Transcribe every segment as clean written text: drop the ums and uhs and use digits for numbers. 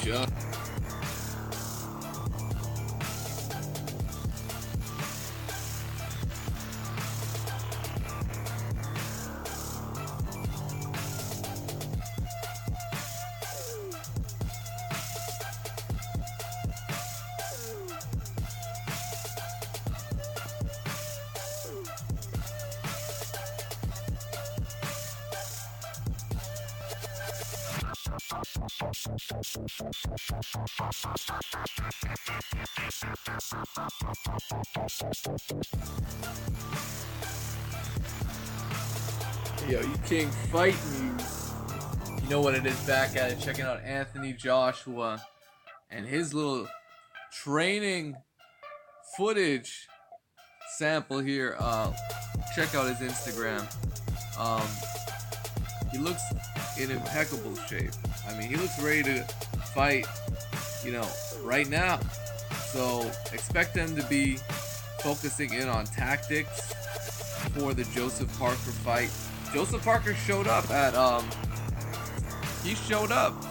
Josh. Yo, you King Fight News. You know what it is, back at it, checking out Anthony Joshua and his little training footage sample here. Check out his Instagram. He looks in impeccable shape. I mean, he looks ready to fight, right now. So expect them to be focusing in on tactics for the Joseph Parker fight. Joseph Parker showed up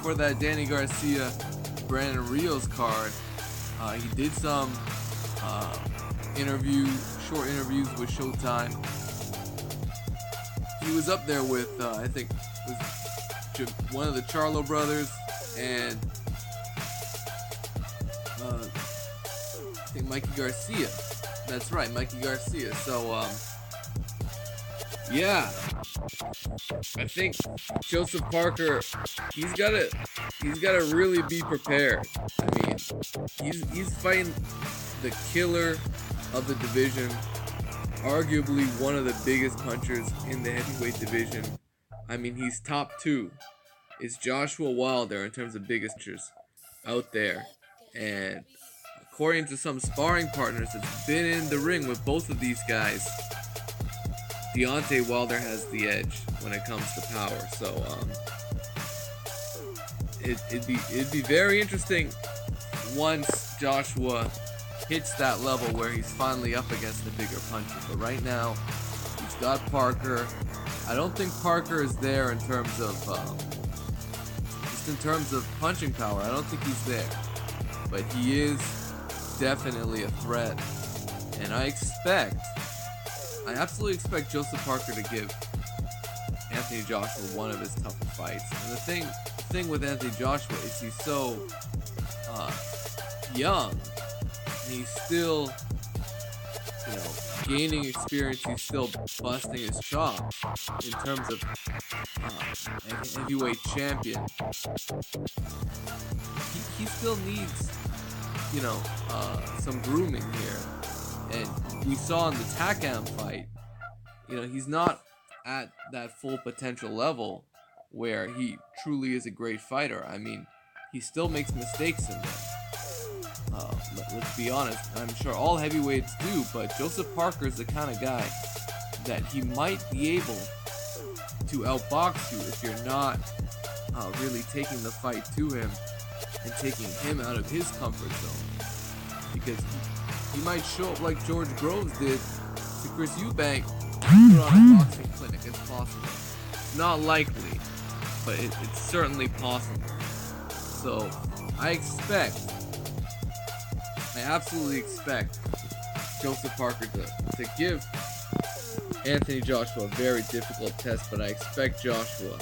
for that Danny Garcia, Brandon Rios card. He did some short interviews with Showtime. He was up there with, I think, one of the Charlo brothers and I think Mikey Garcia. That's right, Mikey Garcia. So, yeah, I think Joseph Parker, he's gotta really be prepared. I mean, he's fighting the killer of the division, arguably one of the biggest punchers in the heavyweight division. I mean, he's top 2. It's Joshua Wilder in terms of biggest punchers out there. And according to some sparring partners that's been in the ring with both of these guys, Deontay Wilder has the edge when it comes to power. So it'd be very interesting once Joshua hits that level where he's finally up against the bigger puncher. But right now, he's got Parker. I don't think Parker is there in terms of just in terms of punching power. I don't think he's there, but he is definitely a threat, and I absolutely expect Joseph Parker to give Anthony Joshua one of his tougher fights. And the thing with Anthony Joshua is he's so young, and he's still, gaining experience. He's still busting his chops in terms of heavyweight champion. He still needs, some grooming here. And we saw in the Takam fight, he's not at that full potential level where he truly is a great fighter. I mean, he still makes mistakes in there. Let's be honest. I'm sure all heavyweights do, but Joseph Parker is the kind of guy that he might be able to outbox you if you're not really taking the fight to him and taking him out of his comfort zone. Because he might show up like George Groves did to Chris Eubank, put on a boxing clinic. It's possible. It's not likely, but it's certainly possible. So I absolutely expect Joseph Parker to give Anthony Joshua a very difficult test, but I expect Joshua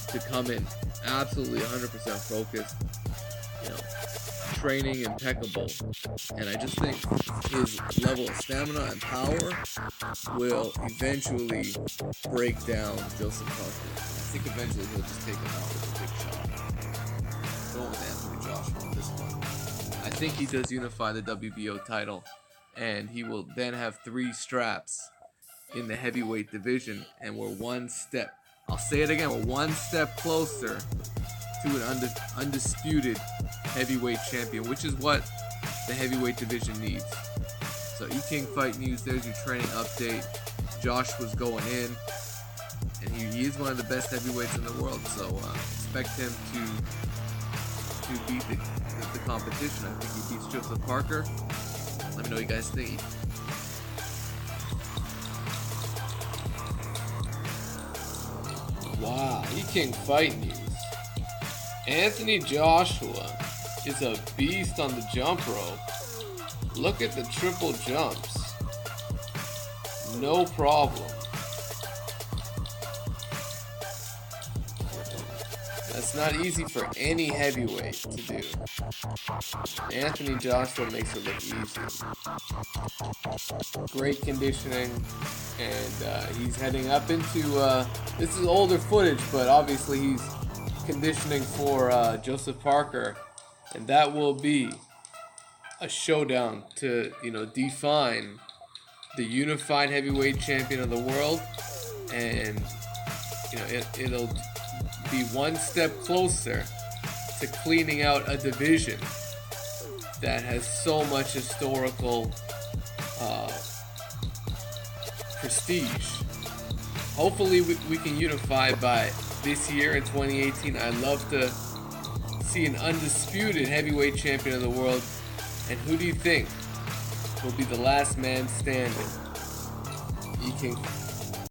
to come in absolutely 100% focused, training impeccable, and I just think his level of stamina and power will eventually break down Joseph Parker. I think eventually he'll just take him out with a big shot. Going with Anthony Joshua on this one. I think he does unify the WBO title, and he will then have 3 straps in the heavyweight division, and we're one step, I'll say it again, we're one step closer to an undisputed heavyweight champion, which is what the heavyweight division needs. So E-King Fight News, there's your training update. Josh was going in, and he is one of the best heavyweights in the world, so expect him to beat the competition. I think he beats Joseph Parker. Let me know what you guys think. Wow, E-King Fight News. Anthony Joshua is a beast on the jump rope. Look at the triple jumps. No problem. That's not easy for any heavyweight to do. Anthony Joshua makes it look easy. Great conditioning, and he's heading up into, this is older footage, but obviously he's conditioning for Joseph Parker, and that will be a showdown to, define the unified heavyweight champion of the world, and it'll be one step closer to cleaning out a division that has so much historical prestige. Hopefully we can unify by this year in 2018. I'd love to see an undisputed heavyweight champion of the world. And who do you think will be the last man standing? You can